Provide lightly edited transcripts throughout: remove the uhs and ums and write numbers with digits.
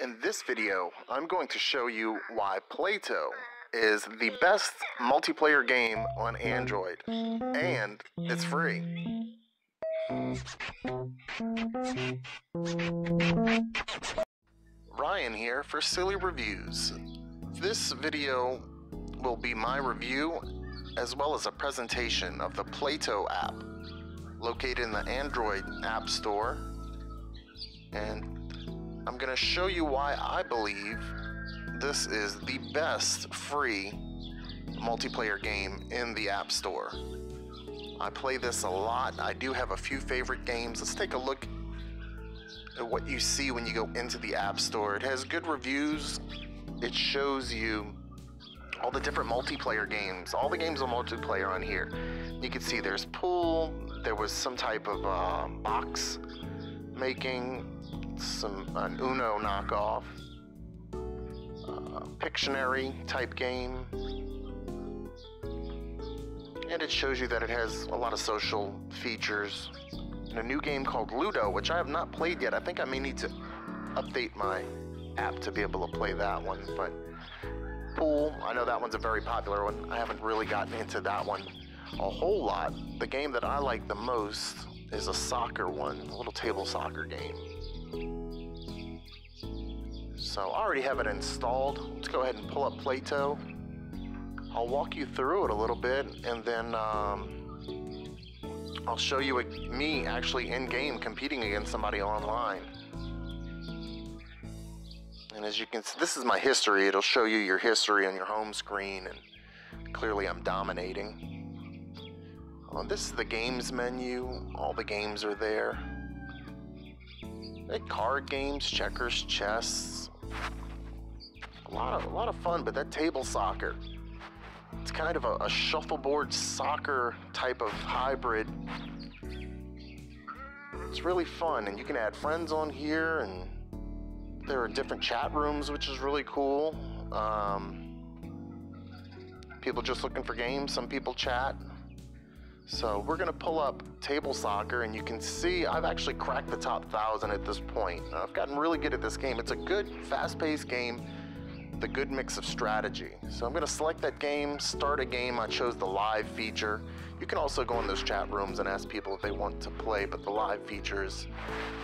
In this video, I'm going to show you why Plato is the best multiplayer game on Android, and it's free. Ryan here for SillyReviews. This video will be my review as well as a presentation of the Plato app located in the Android App Store, and I'm going to show you why I believe this is the best free multiplayer game in the App Store. I play this a lot. I do have a few favorite games. Let's take a look at what you see when you go into the App Store. It has good reviews. It shows you all the different multiplayer games. All the games are multiplayer on here. You can see there's pool. There was some type of box making, an Uno knockoff, Pictionary type game, and it shows you that it has a lot of social features. And a new game called Ludo, which I have not played yet. I think I may need to update my app to be able to play that one. But pool, I know that one's a very popular one. I haven't really gotten into that one a whole lot. The game that I like the most is a soccer one, a little table soccer game. So I already have it installed. Let's go ahead and pull up Plato. I'll walk you through it a little bit, and then I'll show you me actually in-game competing against somebody online. And as you can see, this is my history. It'll show you your history on your home screen, and clearly I'm dominating. This is the games menu. All the games are there. Card games, checkers, chess. A lot of fun, but that table soccer, it's kind of a shuffleboard soccer type of hybrid. It's really fun, and you can add friends on here, and there are different chat rooms, which is really cool. People just looking for games, some people chat. So we're gonna pull up table soccer, and you can see I've actually cracked the top 1,000 at this point. I've gotten really good at this game. It's a good, fast-paced game, the good mix of strategy. So I'm gonna select that game, start a game. I chose the live feature. You can also go in those chat rooms and ask people if they want to play, but the live feature is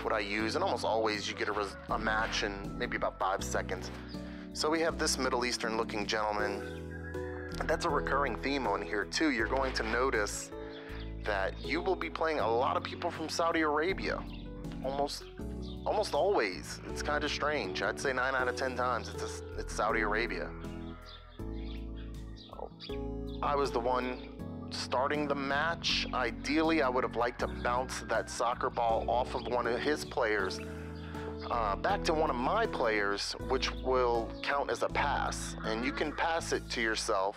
what I use, and almost always you get a match in maybe about 5 seconds. So we have this Middle Eastern looking gentleman. That's a recurring theme on here too. You're going to notice that you will be playing a lot of people from Saudi Arabia. Almost always. It's kind of strange. I'd say 9 out of 10 times it's Saudi Arabia. I was the one starting the match. Ideally, I would have liked to bounce that soccer ball off of one of his players back to one of my players, which will count as a pass. And you can pass it to yourself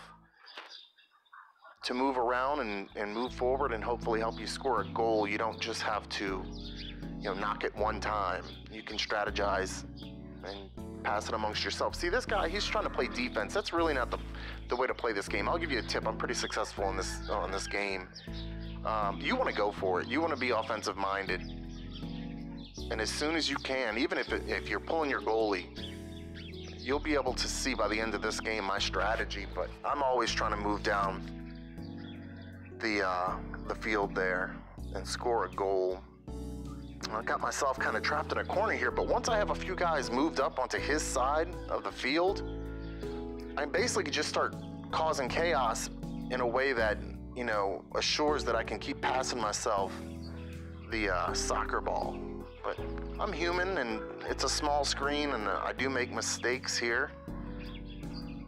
to move around and move forward and hopefully help you score a goal. You don't just have to, knock it one time. You can strategize and pass it amongst yourself. See, this guy, he's trying to play defense. That's really not the way to play this game. I'll give you a tip. I'm pretty successful on this game. You want to go for it. You want to be offensive minded. And as soon as you can, even if you're pulling your goalie, you'll be able to see by the end of this game my strategy. But I'm always trying to move down the field there and score a goal. I got myself kind of trapped in a corner here, but once I have a few guys moved up onto his side of the field, I basically just start causing chaos in a way that, assures that I can keep passing myself the soccer ball. But I'm human, and it's a small screen, and I do make mistakes here.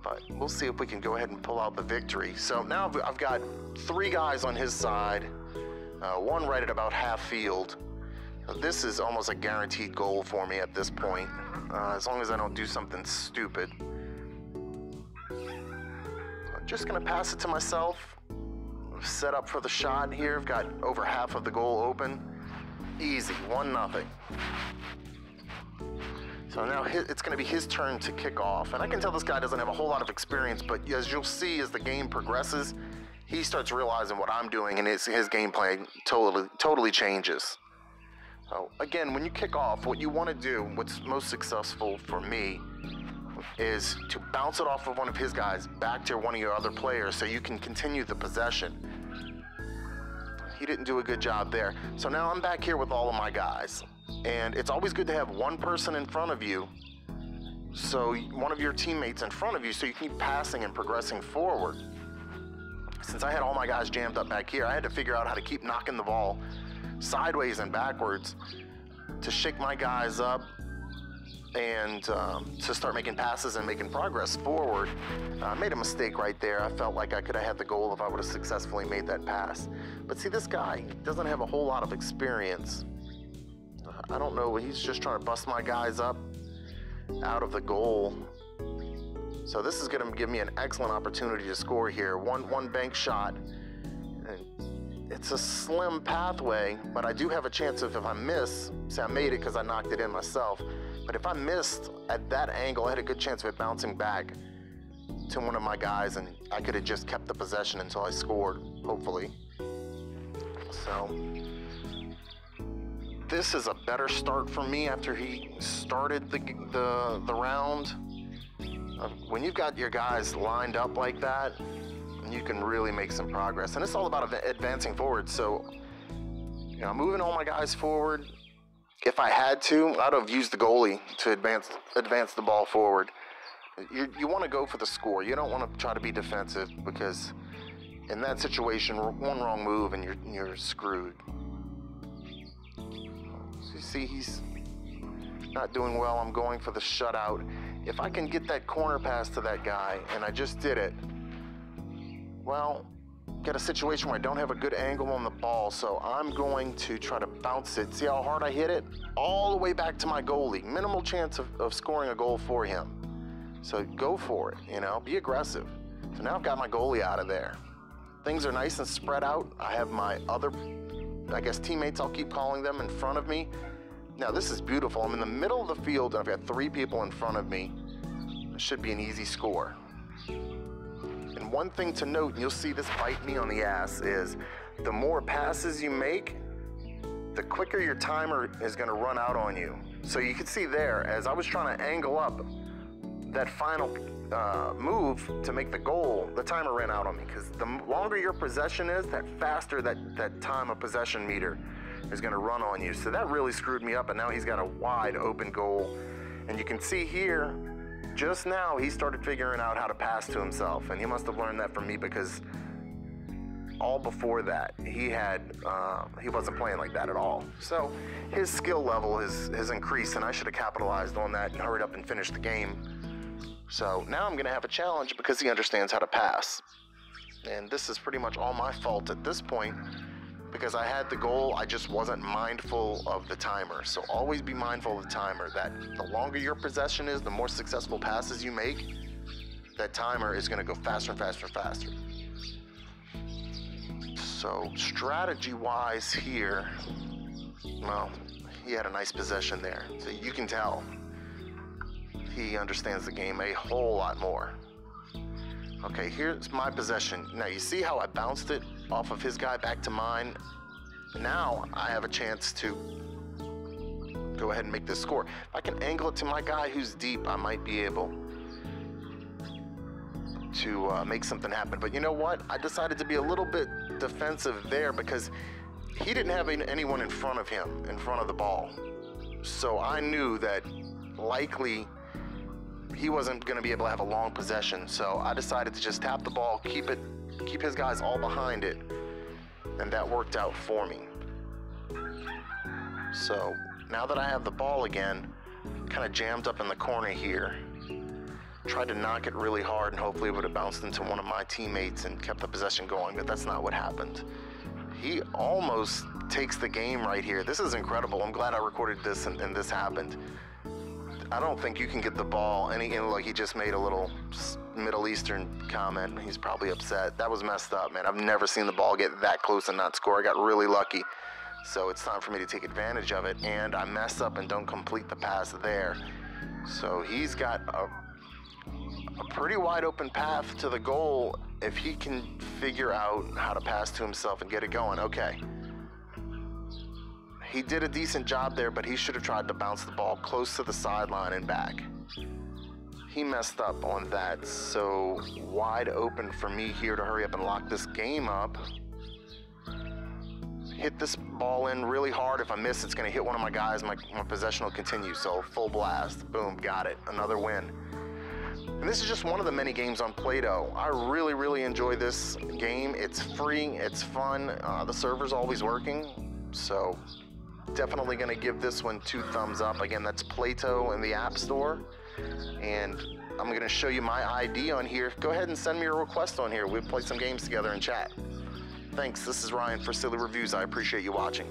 But we'll see if we can go ahead and pull out the victory. So now I've got 3 guys on his side, one right at about half field. This is almost a guaranteed goal for me at this point, as long as I don't do something stupid. I'm just gonna pass it to myself, set up for the shot here. I've got over half of the goal open. Easy, 1-0. So now it's going to be his turn to kick off. And I can tell this guy doesn't have a whole lot of experience, but as you'll see as the game progresses, he starts realizing what I'm doing, and his gameplay totally changes. So again, when you kick off, what you want to do, what's most successful for me, is to bounce it off of one of his guys back to one of your other players so you can continue the possession. He didn't do a good job there. So now I'm back here with all of my guys. And it's always good to have one person in front of you, so one of your teammates in front of you, so you can keep passing and progressing forward. Since I had all my guys jammed up back here, I had to figure out how to keep knocking the ball sideways and backwards to shake my guys up and to start making passes and making progress forward. I made a mistake right there. I felt like I could have had the goal if I would have successfully made that pass. But see, this guy doesn't have a whole lot of experience. I don't know, he's just trying to bust my guys up out of the goal. So this is gonna give me an excellent opportunity to score here. One bank shot. And it's a slim pathway, but I do have a chance of, if I miss, see, I made it because I knocked it in myself. But if I missed at that angle, I had a good chance of it bouncing back to one of my guys, and I could have just kept the possession until I scored, hopefully. So this is a better start for me after he started the round. When you've got your guys lined up like that, you can really make some progress. And it's all about advancing forward. So, you know, moving all my guys forward. If I had to, I'd have used the goalie to advance the ball forward. You want to go for the score. You don't want to try to be defensive, because in that situation, one wrong move and you're screwed. So you see, he's not doing well. I'm going for the shutout. If I can get that corner pass to that guy, and I just did it, well, got a situation where I don't have a good angle on the ball, so I'm going to try to bounce it. See how hard I hit it? All the way back to my goalie. Minimal chance of scoring a goal for him. So go for it, you know, be aggressive. So now I've got my goalie out of there. Things are nice and spread out. I have my other, I guess, teammates, I'll keep calling them, in front of me. Now this is beautiful. I'm in the middle of the field and I've got 3 people in front of me. It should be an easy score. And one thing to note, and you'll see this bite me on the ass, is the more passes you make, the quicker your timer is going to run out on you. So you can see there, as I was trying to angle up that final move to make the goal, the timer ran out on me, because the longer your possession is, that faster that time of possession meter is going to run on you. So that really screwed me up, and now he's got a wide open goal. And you can see here, just now he started figuring out how to pass to himself, and he must have learned that from me, because all before that he wasn't playing like that at all. So his skill level has increased, and I should have capitalized on that and hurried up and finished the game. So now I'm going to have a challenge because he understands how to pass, and this is pretty much all my fault at this point, because I had the goal, I just wasn't mindful of the timer. So always be mindful of the timer, that the longer your possession is, the more successful passes you make, that timer is going to go faster and faster and faster. So strategy-wise here, well, he had a nice possession there. So you can tell he understands the game a whole lot more. Okay, here's my possession. Now you see how I bounced it off of his guy back to mine? Now I have a chance to go ahead and make this score. If I can angle it to my guy who's deep, I might be able to make something happen. But you know what? I decided to be a little bit defensive there, because he didn't have anyone in front of him, in front of the ball. So I knew that likely he wasn't going to be able to have a long possession. So I decided to just tap the ball, keep his guys all behind it, and that worked out for me. So now that I have the ball again, kind of jammed up in the corner here, tried to knock it really hard, and hopefully it would have bounced into one of my teammates and kept the possession going, but that's not what happened. He almost takes the game right here. This is incredible. I'm glad I recorded this and this happened. I don't think you can get the ball. Like, he just made a little Middle Eastern comment. He's probably upset. That was messed up, man. I've never seen the ball get that close and not score. I got really lucky. So it's time for me to take advantage of it. And I mess up and don't complete the pass there. So he's got a pretty wide open path to the goal if he can figure out how to pass to himself and get it going. Okay. He did a decent job there, but he should have tried to bounce the ball close to the sideline and back. He messed up on that, so wide open for me here to hurry up and lock this game up. Hit this ball in really hard. If I miss, it's going to hit one of my guys. My possession will continue, so full blast. Boom, got it. Another win. And this is just one of the many games on Plato. I really, really enjoy this game. It's free, it's fun. The server's always working, so definitely going to give this one 2 thumbs up. Again, that's Plato in the App Store. And I'm going to show you my ID on here. Go ahead and send me a request on here. We'll play some games together and chat. Thanks, this is Ryan for SillyReviews. I appreciate you watching.